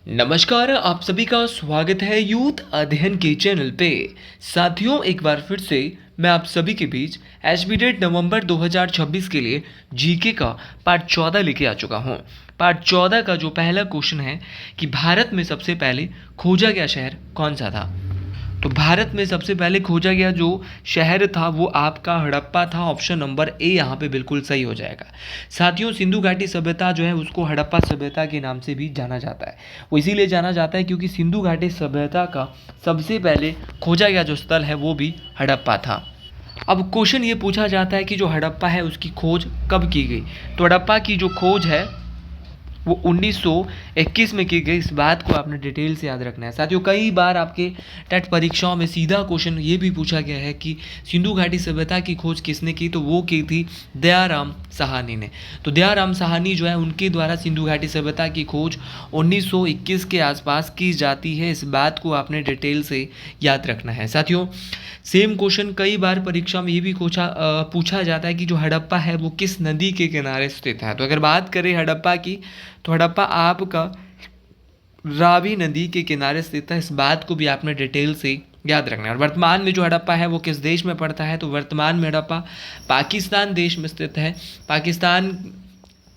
नमस्कार, आप सभी का स्वागत है यूथ अध्ययन के चैनल पे। साथियों, एक बार फिर से मैं आप सभी के बीच एचबीटेट नवंबर 2026 के लिए जीके का पार्ट 14 लेके आ चुका हूँ। पार्ट 14 का जो पहला क्वेश्चन है कि भारत में सबसे पहले खोजा गया शहर कौन सा था। तो भारत में सबसे पहले खोजा गया जो शहर था वो आपका हड़प्पा था। ऑप्शन नंबर ए यहाँ पे बिल्कुल सही हो जाएगा। साथियों, सिंधु घाटी सभ्यता जो है उसको हड़प्पा सभ्यता के नाम से भी जाना जाता है। वो इसीलिए जाना जाता है क्योंकि सिंधु घाटी सभ्यता का सबसे पहले खोजा गया जो स्थल है वो भी हड़प्पा था। अब क्वेश्चन ये पूछा जाता है कि जो हड़प्पा है उसकी खोज कब की गई। तो हड़प्पा की जो खोज है वो 1921 में की गई। इस बात को आपने डिटेल से याद रखना है। साथियों, कई बार आपके टेट परीक्षाओं में सीधा क्वेश्चन ये भी पूछा गया है कि सिंधु घाटी सभ्यता की खोज किसने की, तो वो की थी दयाराम साहनी ने। तो दयाराम साहनी जो है उनके द्वारा सिंधु घाटी सभ्यता की खोज 1921 के आसपास की जाती है। इस बात को आपने डिटेल से याद रखना है। साथियों, सेम क्वेश्चन कई बार परीक्षा में ये भी पूछा जाता है कि जो हड़प्पा है वो किस नदी के किनारे स्थित है। तो अगर बात करें हड़प्पा की, तो हड़प्पा आपका रावी नदी के किनारे स्थित है। इस बात को भी आपने डिटेल से याद रखना है। और वर्तमान में जो हड़प्पा है वो किस देश में पड़ता है, तो वर्तमान में हड़प्पा पाकिस्तान देश में स्थित है। पाकिस्तान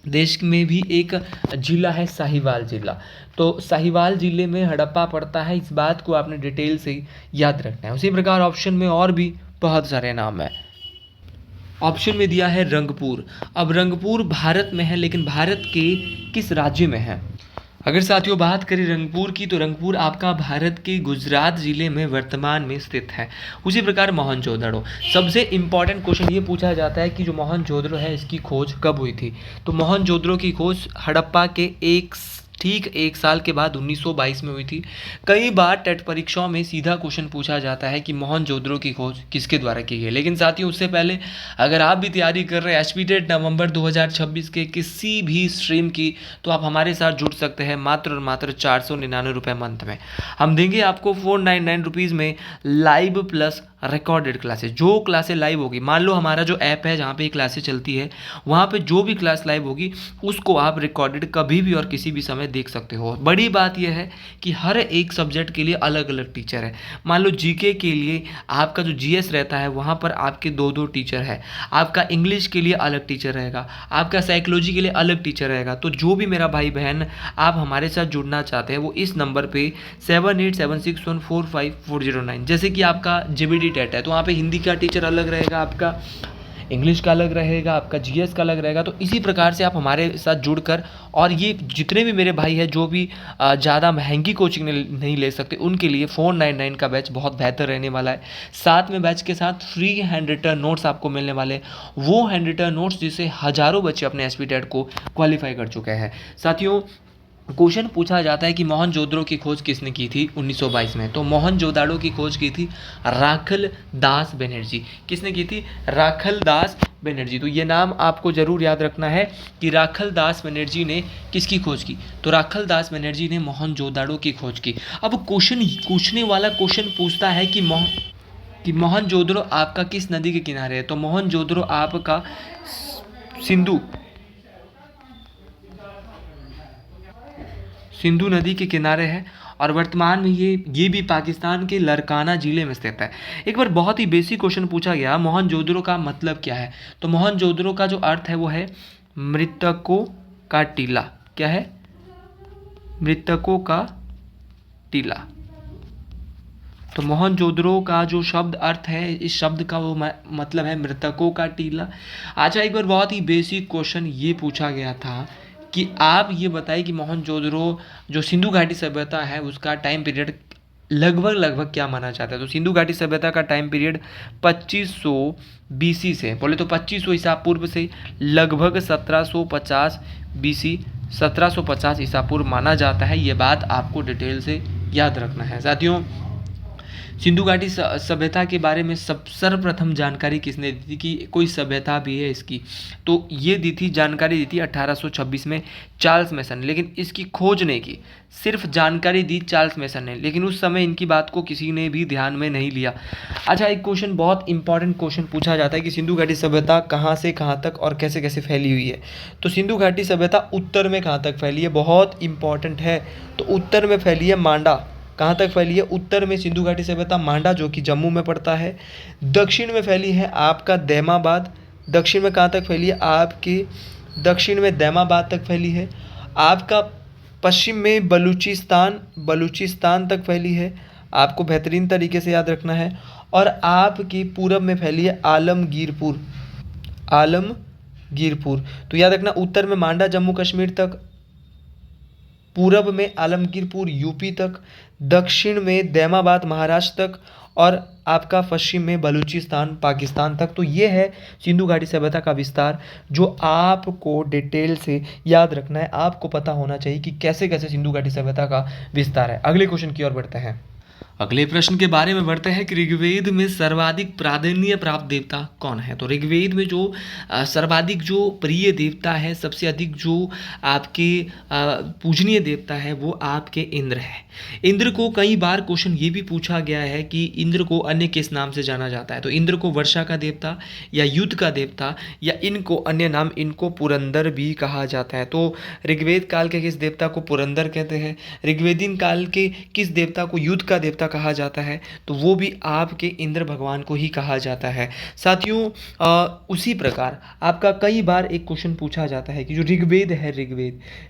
देश में भी एक जिला है साहिवाल जिला। तो साहिवाल जिले में हड़प्पा पड़ता है। इस बात को आपने डिटेल से याद रखना है। उसी प्रकार ऑप्शन में और भी बहुत सारे नाम हैं। ऑप्शन में दिया है रंगपुर। अब रंगपुर भारत में है, लेकिन भारत के किस राज्य में है। अगर साथियों बात करें रंगपुर की, तो रंगपुर आपका भारत के गुजरात जिले में वर्तमान में स्थित है। उसी प्रकार मोहनजोदड़ो, सबसे इंपॉर्टेंट क्वेश्चन ये पूछा जाता है कि जो मोहनजोदड़ो है इसकी खोज कब हुई थी। तो मोहनजोदड़ो की खोज हड़प्पा के ठीक एक साल के बाद 1922 में हुई थी। कई बार टेट परीक्षाओं में सीधा क्वेश्चन पूछा जाता है कि मोहनजोदड़ो की खोज किसके द्वारा की गई। लेकिन साथियों, उससे पहले अगर आप भी तैयारी कर रहे हैं एचबीटेट नवंबर 2026 के किसी भी स्ट्रीम की, तो आप हमारे साथ जुड़ सकते हैं मात्र और मात्र 499 रुपये मंथ में। हम देंगे आपको 499 रुपीज़ में लाइव प्लस रिकॉर्डेड क्लासेस। जो क्लासेस लाइव होगी, मान लो हमारा जो ऐप है जहाँ पे क्लासेस चलती है, वहाँ पे जो भी क्लास लाइव होगी उसको आप रिकॉर्डेड कभी भी और किसी भी समय देख सकते हो। बड़ी बात यह है कि हर एक सब्जेक्ट के लिए अलग अलग टीचर है। मान लो जीके के लिए आपका जो जीएस रहता है वहाँ पर आपके दो टीचर है। आपका इंग्लिश के लिए अलग टीचर रहेगा, आपका साइकोलॉजी के लिए अलग टीचर रहेगा। तो जो भी मेरा भाई बहन आप हमारे साथ जुड़ना चाहते हैं वो इस नंबर पे 7876145409, जैसे कि आपका जीबीडी टेट है तो वहाँ पे हिंदी का टीचर अलग रहेगा, आपका इंग्लिश का अलग रहेगा, आपका जीएस का अलग रहेगा। तो इसी प्रकार से आप हमारे साथ जुड़कर, और ये जितने भी मेरे भाई हैं जो भी ज़्यादा महंगी कोचिंग नहीं ले सकते उनके लिए 499 का बैच बहुत बेहतर रहने वाला है। साथ में बैच के साथ फ्री हैंड रिटन नोट्स आपको मिलने वाले हैं। वो हैंड रिटन नोट्स जिसे हज़ारों बच्चे अपने एसपीटेट को क्वालिफाई कर चुके हैं। साथियों, क्वेश्चन पूछा जाता है कि मोहनजोदड़ो की खोज किसने की थी 1922 में। तो मोहनजोदड़ो की खोज की थी राखल दास बनर्जी। किसने की थी? राखल दास बनर्जी। तो ये नाम आपको जरूर याद रखना है कि राखल दास बनर्जी ने किसकी खोज की। तो राखल दास बनर्जी ने मोहनजोदड़ो की खोज की। अब क्वेश्चन पूछने वाला क्वेश्चन पूछता है कि मोहनजोदड़ो आपका किस नदी के किनारे है। तो मोहनजोदड़ो आपका सिंधु नदी के किनारे है और वर्तमान में ये भी पाकिस्तान के लरकाना जिले में स्थित है। एक बार बहुत ही बेसिक क्वेश्चन पूछा गया, मोहनजोदड़ो का मतलब क्या है। तो मोहनजोदड़ो का जो अर्थ है वो है मृतकों का टीला। क्या है? मृतकों का टीला। तो मोहनजोदड़ो का जो शब्द अर्थ है, इस शब्द का वो मतलब है मृतकों का टीला। अच्छा, एक बार बहुत ही बेसिक क्वेश्चन ये पूछा गया था कि आप ये बताइए कि मोहनजोदड़ो जो सिंधु घाटी सभ्यता है उसका टाइम पीरियड लगभग क्या माना जाता है। तो सिंधु घाटी सभ्यता का टाइम पीरियड 2500 बीसी से, बोले तो 2500 ईसा पूर्व से लगभग 1750 बीसी, 1750 ईसा पूर्व माना जाता है। ये बात आपको डिटेल से याद रखना है। साथियों, सिंधु घाटी सभ्यता के बारे में सर्वप्रथम जानकारी किसने दी थी कि कोई सभ्यता भी है इसकी, तो ये दी थी, जानकारी दी थी 1826 में चार्ल्स मेसन ने, लेकिन इसकी खोज नहीं की, सिर्फ जानकारी दी चार्ल्स मेसन ने, लेकिन उस समय इनकी बात को किसी ने भी ध्यान में नहीं लिया। अच्छा, एक क्वेश्चन, बहुत इंपॉर्टेंट क्वेश्चन पूछा जाता है कि सिंधु घाटी सभ्यता कहाँ से कहाँ तक और कैसे कैसे फैली हुई है। तो सिंधु घाटी सभ्यता उत्तर में कहाँ तक फैली है, बहुत इंपॉर्टेंट है। तो उत्तर में फैली है मांडा। कहाँ तक फैली है? उत्तर में सिंधु घाटी सभ्यता मांडा, जो कि जम्मू में पड़ता है। दक्षिण में फैली है आपका दैमाबाद। दक्षिण में कहाँ तक फैली है? आपके दक्षिण में दैमाबाद तक फैली है। आपका पश्चिम में बलूचिस्तान तक फैली है, आपको बेहतरीन तरीके से याद रखना है। और आपकी पूरब में फैली है आलमगीरपुर। तो याद रखना, उत्तर में मांडा जम्मू कश्मीर तक, पूरब में आलमगीरपुर यूपी तक, दक्षिण में दैमाबाद महाराष्ट्र तक, और आपका पश्चिम में बलूचिस्तान पाकिस्तान तक। तो ये है सिंधु घाटी सभ्यता का विस्तार, जो आपको डिटेल से याद रखना है। आपको पता होना चाहिए कि कैसे कैसे सिंधु घाटी सभ्यता का विस्तार है। अगले क्वेश्चन की ओर बढ़ते हैं। अगले प्रश्न के बारे में बढ़ते हैं कि ऋग्वेद में सर्वाधिक प्राधान्य प्राप्त देवता कौन है। तो ऋग्वेद में जो सर्वाधिक जो प्रिय देवता है, सबसे अधिक जो आपके पूजनीय देवता है, वो आपके इंद्र है। इंद्र को कई बार क्वेश्चन ये भी पूछा गया है कि इंद्र को अन्य किस नाम से जाना जाता है। तो इंद्र को वर्षा का देवता या युद्ध का देवता, या इनको अन्य नाम, इनको पुरंदर भी कहा जाता है। तो ऋग्वेद काल के किस देवता को पुरंदर कहते हैं, ऋग्वेदीन काल के किस देवता को युद्ध का देवता कहा जाता है, तो वो भी आपके इंद्र भगवान को ही कहा जाता है। साथियों, उसी प्रकार आपका कई बार एक क्वेश्चन पूछा जाता है कि जो ऋग्वेद है,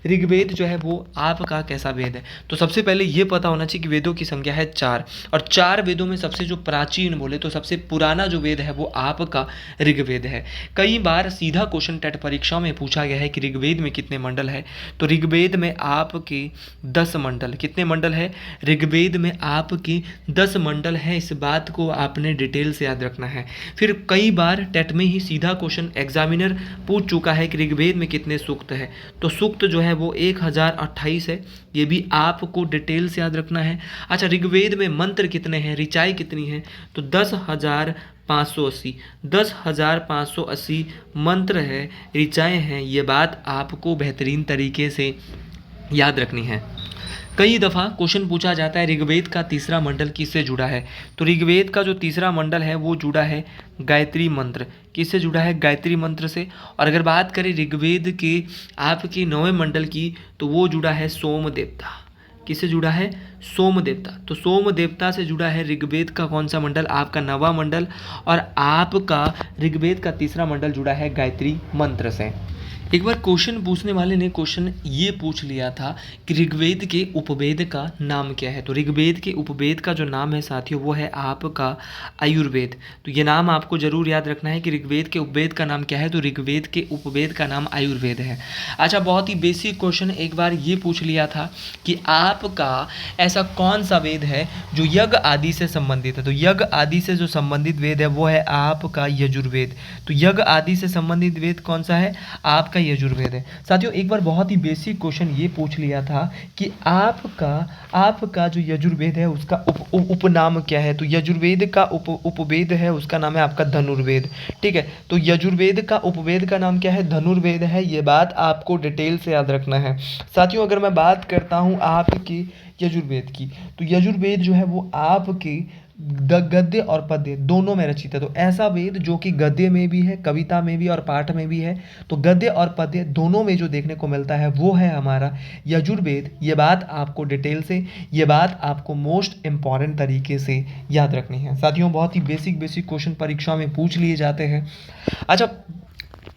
ऋग्वेद जो है वो आपका कैसा वेद है। तो सबसे पहले ये पता होना चाहिए कि वेदों की संख्या है 4, और 4 वेदों में सबसे जो प्राचीन बोले तो सबसे पुराना जो वेद है वो आपका ऋग्वेद है। कई बार सीधा क्वेश्चन टेट परीक्षा में पूछा गया है कि ऋग्वेद में कितने मंडल है। तो ऋग्वेद में आपके 10 मंडल, कितने मंडल है? ऋग्वेद में आपके 10 मंडल है। इस बात को आपने डिटेल से याद रखना है। फिर कई बार टेट में ही सीधा क्वेश्चन एग्जामिनर पूछ चुका है कि ऋग्वेद में कितने सूक्त है। तो सूक्त जो है वो 1028 है, ये भी आपको डिटेल से याद रखना है। अच्छा, ऋग्वेद में मंत्र कितने हैं, ऋचाएँ कितनी हैं? तो 10,580 मंत्र है, ऋचाएँ हैं। ये बात आपको बेहतरीन तरीके से याद रखनी है। कई दफ़ा क्वेश्चन पूछा जाता है ऋग्वेद का तीसरा मंडल किससे जुड़ा है। तो ऋग्वेद का जो तीसरा मंडल है वो जुड़ा है गायत्री मंत्र। किससे जुड़ा है? गायत्री मंत्र से। और अगर बात करें ऋग्वेद के आपके 9वें मंडल की, तो वो जुड़ा है सोम देवता। किससे जुड़ा है? सोम देवता। तो सोम देवता से जुड़ा है ऋग्वेद का कौन सा मंडल? आपका 9वां मंडल। और आपका ऋग्वेद का तीसरा मंडल जुड़ा है गायत्री मंत्र से। एक बार क्वेश्चन पूछने वाले ने क्वेश्चन ये पूछ लिया था कि ऋग्वेद के उपवेद का नाम क्या है। तो ऋग्वेद के उपवेद का जो नाम है साथियों, वो है आपका आयुर्वेद। तो ये नाम आपको जरूर याद रखना है कि ऋग्वेद के उपवेद का नाम क्या है। तो ऋग्वेद के उपवेद का नाम आयुर्वेद है। अच्छा, बहुत ही बेसिक क्वेश्चन एक बार ये पूछ लिया था कि आपका ऐसा कौन सा वेद है जो यज्ञ आदि से संबंधित है। तो यज्ञ आदि से जो संबंधित वेद है वो है आपका यजुर्वेद। तो यज्ञ आदि से संबंधित वेद कौन सा है? आपका यजुर्वेद है। साथियों, एक बार बहुत ही बेसिक क्वेश्चन ये पूछ लिया था कि आपका जो यजुर्वेद है उसका उपनाम क्या है। तो यजुर्वेद का उपवेद है, उसका नाम है आपका धनुर्वेद। ठीक है, तो यजुर्वेद का उपवेद का नाम क्या है? धनुर्वेद है। ये बात आपको डिटेल से याद रखना है। साथियों, अगर मैं बात करता हूँ आपके यजुर्वेद की, तो यजुर्वेद जो है वो आपके गद्य और पद्य दोनों में रचित है। तो ऐसा वेद जो कि गद्य में भी है, कविता में भी और पाठ में भी है। तो गद्य और पद्य दोनों में जो देखने को मिलता है वो है हमारा यजुर्वेद। ये बात आपको डिटेल से, ये बात आपको मोस्ट इम्पॉर्टेंट तरीके से याद रखनी है। साथियों, बहुत ही बेसिक क्वेश्चन परीक्षा में पूछ लिए जाते हैं। अच्छा,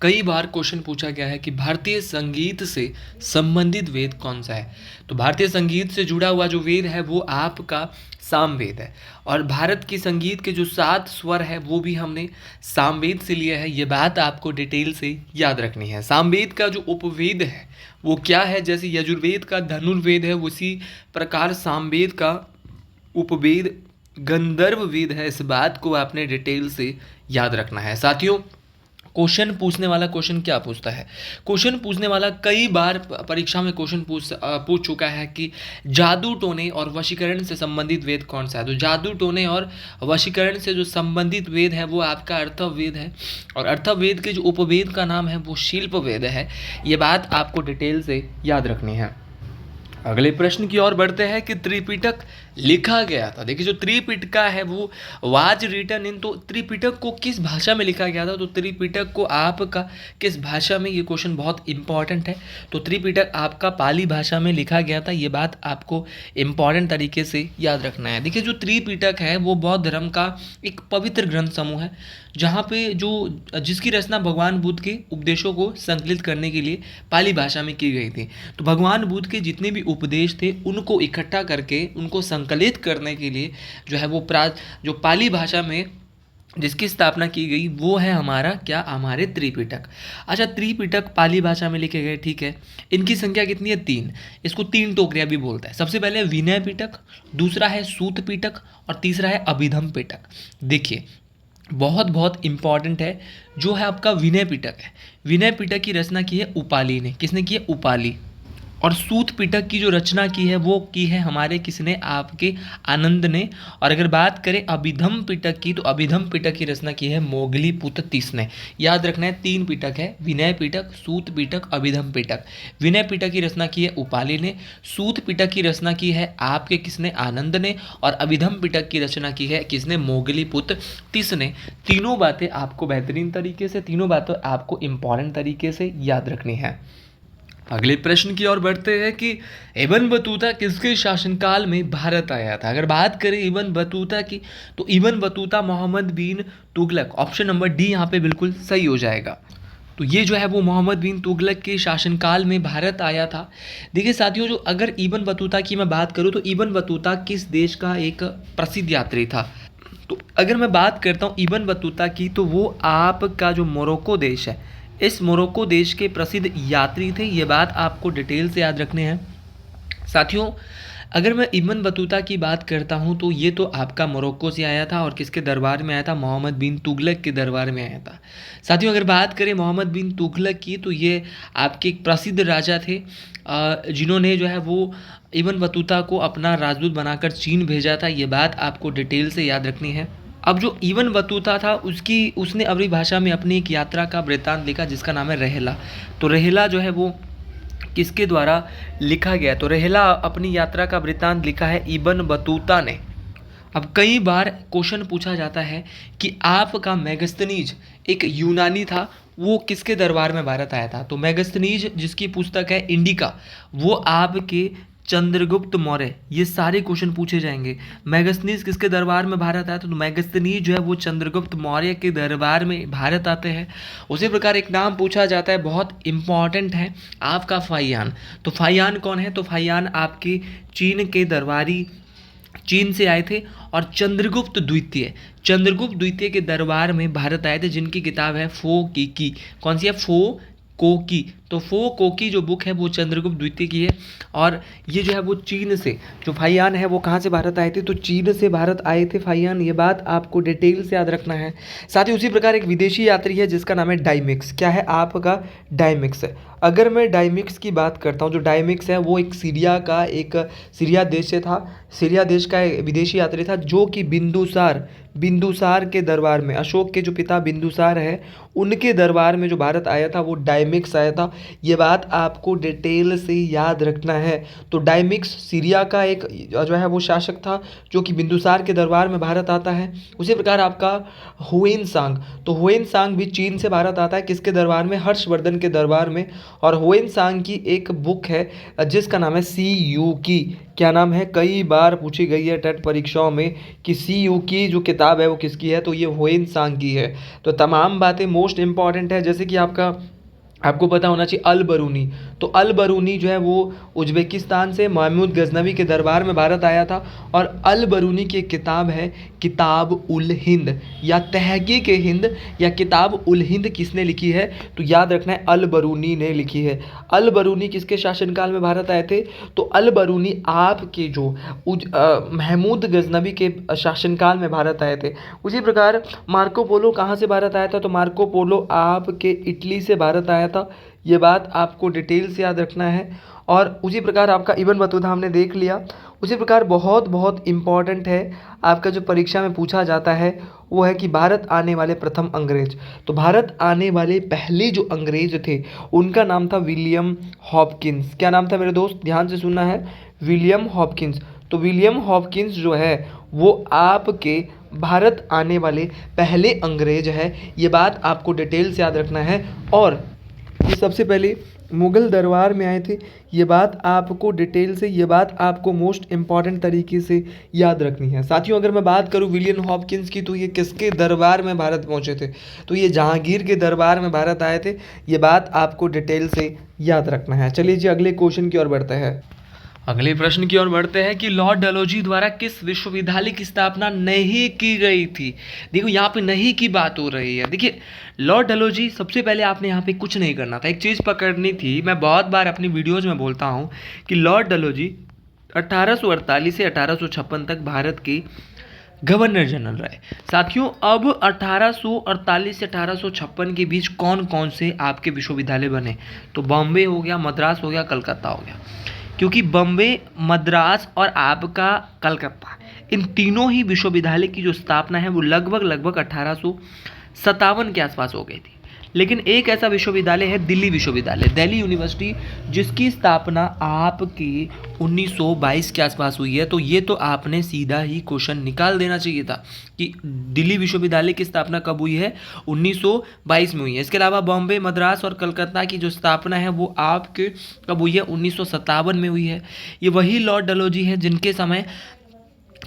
कई बार क्वेश्चन पूछा गया है कि भारतीय संगीत से संबंधित वेद कौन सा है। तो भारतीय संगीत से जुड़ा हुआ जो वेद है वो आपका सामवेद है। और भारत की संगीत के जो 7 स्वर है वो भी हमने सामवेद से लिया है। ये बात आपको डिटेल से याद रखनी है। सामवेद का जो उपवेद है वो क्या है? जैसे यजुर्वेद का धनुर्वेद है, उसी प्रकार सामवेद का उपवेद गंधर्व वेद है। इस बात को आपने डिटेल से याद रखना है। साथियों, क्वेश्चन पूछने वाला क्वेश्चन क्या पूछता है? क्वेश्चन पूछने वाला कई बार परीक्षा में क्वेश्चन पूछ चुका है कि जादू टोने और वशीकरण से संबंधित वेद कौन सा है। तो जादू टोने और वशीकरण से जो संबंधित वेद है वो आपका अर्थवेद है, और अर्थवेद के जो उपवेद का नाम है वो शिल्प वेद है। ये बात आपको डिटेल से याद रखनी है। अगले प्रश्न की ओर बढ़ते हैं कि त्रिपिटक लिखा गया था। देखिए जो त्रिपिटका है वो वाज रिटन इन, तो त्रिपिटक को किस भाषा में लिखा गया था? तो त्रिपिटक को आपका किस भाषा में, ये क्वेश्चन बहुत इंपॉर्टेंट है। तो त्रिपिटक आपका पाली भाषा में लिखा गया था, ये बात आपको इंपॉर्टेंट तरीके से याद रखना है। देखिए जो त्रिपिटक है वो बौद्ध धर्म का एक पवित्र ग्रंथ समूह है, जहाँ पे जिसकी रचना भगवान बुद्ध के उपदेशों को संकलित करने के लिए पाली भाषा में की गई थी। तो भगवान बुद्ध के जितने भी उपदेश थे उनको इकट्ठा करके उनको संकलित करने के लिए जो है वो जो पाली भाषा में जिसकी स्थापना की गई वो है हमारे त्रिपिटक। अच्छा, त्रिपिटक पाली भाषा में लिखे गए, ठीक है। इनकी संख्या कितनी है? 3। इसको 3 टोकरियाँ भी बोलता है। सबसे पहले विनय पिटक, दूसरा है सूत पिटक और तीसरा है अभिधम पिटक। देखिए बहुत बहुत इंपॉर्टेंट है जो है आपका विनय पिटक है। विनय पिटक की रचना की है उपाली ने। किसने की है? उपाली। और सूत पिटक की जो रचना की है वो की है हमारे किसने? आपके आनंद ने। और अगर बात करें अभिधम पिटक की, तो अभिधम पिटक की रचना की है मोगलीपुत्र तीस ने। याद रखना है 3 पिटक है, विनय पिटक, सूत पिटक, अभिधम पिटक। विनय पिटक की रचना की है उपाली ने, सूत पिटक की रचना की है आपके किसने? आनंद ने, और अभिधम पिटक की रचना की है किसने? मोगलीपुत्र तीस ने। तीनों बातें आपको बेहतरीन तरीके से, तीनों बातें आपको इंपॉर्टेंट तरीके से याद रखनी है। अगले प्रश्न की ओर बढ़ते हैं कि इब्न बतूता किसके शासनकाल में भारत आया था। अगर बात करें इब्न बतूता की, तो इब्न बतूता मोहम्मद बिन तुगलक, ऑप्शन नंबर डी यहाँ पे बिल्कुल सही हो जाएगा। तो ये जो है वो मोहम्मद बिन तुगलक के शासनकाल में भारत आया था। देखिए साथियों, जो अगर इब्न बतूता की मैं बात करूँ तो इब्न बतूता किस देश का एक प्रसिद्ध यात्री था? तो अगर मैं बात करता हूँ इब्न बतूता की, तो वो आपका जो मोरक्को देश है, इस मोरक्को देश के प्रसिद्ध यात्री थे। ये बात आपको डिटेल से याद रखने हैं। साथियों, अगर मैं इब्न बतूता की बात करता हूँ तो ये तो आपका मोरक्को से आया था, और किसके दरबार में आया था? मोहम्मद बिन तुगलक के दरबार में आया था। साथियों, अगर बात करें मोहम्मद बिन तुगलक की, तो ये आपके एक प्रसिद्ध राजा थे जिन्होंने जो है वो इब्न बतूता को अपना राजदूत बनाकर चीन भेजा था। ये बात आपको डिटेल से याद रखनी है। अब जो इब्न बतूता था उसने अरबी भाषा में अपनी एक यात्रा का वृत्तांत लिखा जिसका नाम है रहला। तो रहला जो है वो किसके द्वारा लिखा गया? तो रहला अपनी यात्रा का वृत्तांत लिखा है इब्न बतूता ने। अब कई बार क्वेश्चन पूछा जाता है कि आपका मेगस्थनीज एक यूनानी था, वो किसके दरबार में भारत आया था? तो मेगस्थनीज जिसकी पुस्तक है इंडिका, वो आपके चंद्रगुप्त मौर्य, ये सारे क्वेश्चन पूछे जाएंगे। मेगस्थनीज किसके दरबार में भारत आया था? तो मेगस्थनीज जो है वो चंद्रगुप्त मौर्य के दरबार में भारत आते हैं। उसी प्रकार एक नाम पूछा जाता है, बहुत इंपॉर्टेंट है आपका फाहियान। तो फाहियान कौन है? तो फाहियान आपके चीन के दरबारी, चीन से आए थे, और चंद्रगुप्त द्वितीय के दरबार में भारत आए थे, जिनकी किताब है फो की। कौन सी है? फो कोकी। तो फो कोकी जो बुक है वो चंद्रगुप्त द्वितीय की है। और ये जो है वो चीन से, जो फाहियान है वो कहाँ से भारत आए थे? तो चीन से भारत आए थे फाहियान। ये बात आपको डिटेल से याद रखना है। साथ ही उसी प्रकार एक विदेशी यात्री है जिसका नाम है डायमिक्स। क्या है आपका? डायमिक्स। अगर मैं डायमिक्स की बात करता हूँ, जो डायमिक्स है वो एक सीरिया देश से था। सीरिया देश का एक विदेशी यात्री था जो कि बिंदुसार के दरबार में, अशोक के जो पिता बिंदुसार है उनके दरबार में जो भारत आया था वो डायमिक्स आया था। ये बात आपको डिटेल से याद रखना है। तो डायमिक्स सीरिया का एक जो है वो शासक था जो कि बिंदुसार के दरबार में भारत आता है। उसी प्रकार आपका हुएन सांग भी चीन से भारत आता है। किसके दरबार में? हर्षवर्धन के दरबार में। और हुएन सांग की एक बुक है जिसका नाम है सी यू की। क्या नाम है? कई बार पूछी गई है टेट परीक्षाओं में कि सी यू की जो किताब है वो किसकी है? तो ये हुएन सांग की है। तो तमाम बातें मोस्ट इंपॉर्टेंट है, जैसे कि आपका आपको पता होना चाहिए अल बरूनी। तो अल बरूनी जो है वो उज़्बेकिस्तान से महमूद गजनवी के दरबार में भारत आया था, और अल बरूनी की एक किताब है किताब उल हिंद या तहकीक हिंद या किताब उल हिंद किसने लिखी है, तो याद रखना है अल बरूनी ने लिखी है। अल बरूनी किसके शासनकाल में भारत आए थे, तो अल बरूनी आपके जो महमूद गजनवी के शासनकाल में भारत आए थे। उसी प्रकार मार्को पोलो कहाँ से भारत आया था, तो मार्को पोलो आपके इटली से भारत आया था। ये बात आपको डिटेल से याद रखना है। और उसी प्रकार आपका इब्न बतूता हमने देख लिया। उसी प्रकार बहुत बहुत इम्पॉर्टेंट है आपका जो परीक्षा में पूछा जाता है वो है कि भारत आने वाले प्रथम अंग्रेज। तो भारत आने वाले पहले जो अंग्रेज थे उनका नाम था विलियम हॉपकिंस। क्या नाम था मेरे दोस्त, ध्यान से सुनना है, विलियम हॉपकिंस। तो विलियम हॉपकिंस जो है वो आपके भारत आने वाले पहले अंग्रेज है। ये बात आपको डिटेल से याद रखना है। और ये सबसे पहले मुग़ल दरबार में आए थे। ये बात आपको डिटेल से, ये बात आपको मोस्ट इम्पॉर्टेंट तरीके से याद रखनी है। साथियों अगर मैं बात करूँ विलियम हॉपकिंस की, तो ये किसके दरबार में भारत पहुँचे थे, तो ये जहांगीर के दरबार में भारत आए थे। ये बात आपको डिटेल से याद रखना है। चलिए जी अगले क्वेश्चन की ओर बढ़ते हैं। अगले प्रश्न की ओर बढ़ते हैं कि लॉर्ड डलहौजी द्वारा किस विश्वविद्यालय की स्थापना नहीं की गई थी। देखो यहाँ पे नहीं की बात हो रही है। देखिए लॉर्ड डलहौजी, सबसे पहले आपने यहाँ पे कुछ नहीं करना था, एक चीज़ पकड़नी थी। मैं बहुत बार अपनी वीडियोज़ में बोलता हूँ कि लॉर्ड डलहौजी 1848 से 1856 तक भारत के गवर्नर जनरल रहे। साथियों अब 1848 से 1856 के बीच कौन कौन से आपके विश्वविद्यालय बने, तो बॉम्बे हो गया, मद्रास हो गया, कलकत्ता हो गया। क्योंकि बम्बे, मद्रास और आपका कलकत्ता, इन तीनों ही विश्वविद्यालय की जो स्थापना है वो लगभग 1857 के आसपास हो गई थी। लेकिन एक ऐसा विश्वविद्यालय है दिल्ली विश्वविद्यालय, दिल्ली यूनिवर्सिटी, जिसकी स्थापना आपकी 1922 के आसपास हुई है। तो ये तो आपने सीधा ही क्वेश्चन निकाल देना चाहिए था कि दिल्ली विश्वविद्यालय की स्थापना कब हुई है, 1922 में हुई है। इसके अलावा बॉम्बे, मद्रास और कलकत्ता की जो स्थापना है वो आपके कब हुई है, 1957 में हुई है। ये वही लॉर्ड डलहौजी है जिनके समय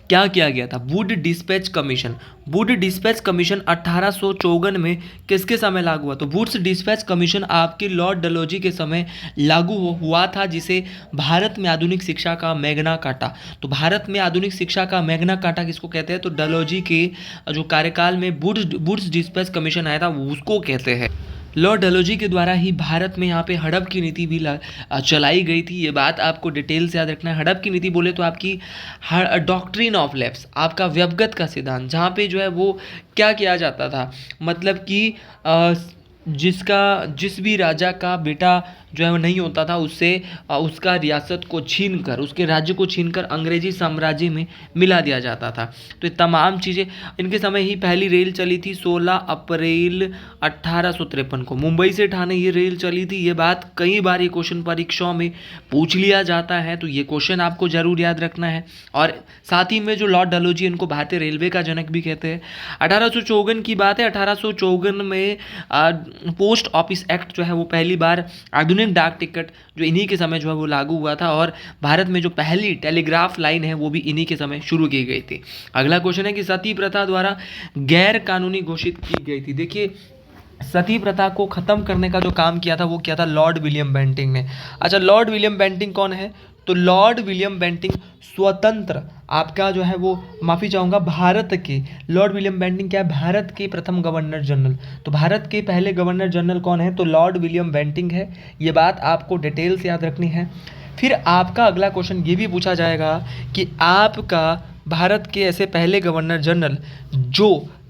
क्या किया गया था, Wood dispatch commission. Wood dispatch commission 1854 में किसके समय लागू हुआ, तो वुड्स डिस्पैच कमीशन आपके लॉर्ड डलहौजी के समय लागू हुआ था, जिसे भारत में आधुनिक शिक्षा का मैग्ना कार्टा। तो भारत में आधुनिक शिक्षा का मैग्ना कार्टा किसको कहते हैं, तो डलहौजी के जो कार्यकाल में वुड्स डिस्पैच कमीशन आया था उसको कहते हैं। लॉर्ड डलहौजी के द्वारा ही भारत में यहाँ पे हड़प की नीति भी चलाई गई थी। ये बात आपको डिटेल से याद रखना है। हड़प की नीति बोले तो आपकी डॉक्ट्रिन ऑफ लैप्स, आपका व्यवगत का सिद्धांत, जहाँ पे जो है वो क्या किया जाता था, मतलब कि जिस भी राजा का बेटा जो है वो नहीं होता था उससे उसका रियासत को छीन कर, उसके राज्य को छीन कर अंग्रेजी साम्राज्य में मिला दिया जाता था। तो ये तमाम चीज़ें, इनके समय ही पहली रेल चली थी 16 अप्रैल 1853 को, मुंबई से ठाणे ये रेल चली थी। ये बात कई बार ये क्वेश्चन परीक्षाओं में पूछ लिया जाता है, तो ये क्वेश्चन आपको जरूर याद रखना है। और साथ ही में जो लॉर्ड डलहौजी, इनको भारतीय रेलवे का जनक भी कहते हैं। 1854 की बात है, 1854 में पोस्ट ऑफिस एक्ट जो है वो पहली बार, आधुनिक डाक टिकट जो इन्हीं के समय जो है वो लागू हुआ था, और भारत में जो पहली टेलीग्राफ लाइन है वो भी इन्हीं के समय शुरू की गई थी। अगला क्वेश्चन है कि सती प्रथा द्वारा गैर कानूनी घोषित की गई थी। देखिए सती प्रथा को ख़त्म करने का जो काम किया था वो किया था लॉर्ड विलियम बेंटिंग ने। अच्छा, लॉर्ड विलियम बेंटिंग कौन है, तो लॉर्ड विलियम बेंटिंग स्वतंत्र आपका जो है वो, माफ़ी चाहूँगा, भारत के लॉर्ड विलियम बेंटिंग क्या है, भारत के प्रथम गवर्नर जनरल। तो भारत के पहले गवर्नर जनरल कौन है, तो लॉर्ड विलियम बेंटिंग है। ये बात आपको डिटेल से याद रखनी है। फिर आपका अगला क्वेश्चन ये भी पूछा जाएगा कि आपका भारत के ऐसे पहले गवर्नर जनरल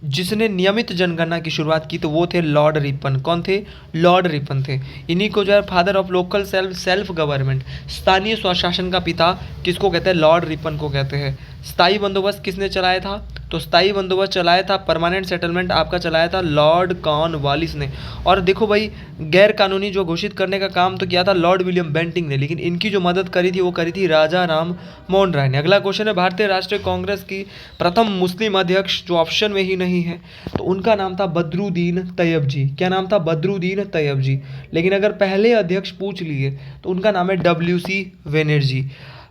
जिसने नियमित जनगणना की शुरुआत की, तो वो थे लॉर्ड रिपन। कौन थे, लॉर्ड रिपन थे। इन्हीं को जो है father of local self government, स्थानीय स्वशासन का पिता किसको कहते हैं, लॉर्ड रिपन को कहते हैं। स्थायी बंदोबस्त किसने चलाया था, तो स्थायी बंदोबस्त चलाया था, परमानेंट सेटलमेंट आपका चलाया था लॉर्ड कॉर्नवालिस ने। और देखो भाई, गैर कानूनी जो घोषित करने का काम तो किया था लॉर्ड विलियम बेंटिंग ने, लेकिन इनकी जो मदद करी थी वो करी थी राजा राम मोहन राय ने। अगला क्वेश्चन है भारतीय राष्ट्रीय कांग्रेस की प्रथम मुस्लिम अध्यक्ष, जो ऑप्शन में ही नहीं है, तो उनका नाम था बदरुद्दीन तैयब जी। क्या नाम था, बदरुद्दीन तैयब जी। लेकिन अगर पहले अध्यक्ष पूछ लिए तो उनका नाम है WC वेनर्जी।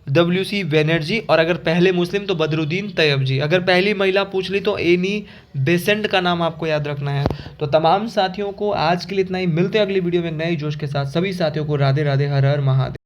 WC बनर्जी, और अगर पहले मुस्लिम तो बदरुद्दीन तैयब जी। अगर पहली महिला पूछ ली तो एनी बेसेंट का नाम आपको याद रखना है। तो तमाम साथियों को आज के लिए इतना ही, मिलते हैं अगली वीडियो में नए जोश के साथ। सभी साथियों को राधे राधे, हर हर महादेव।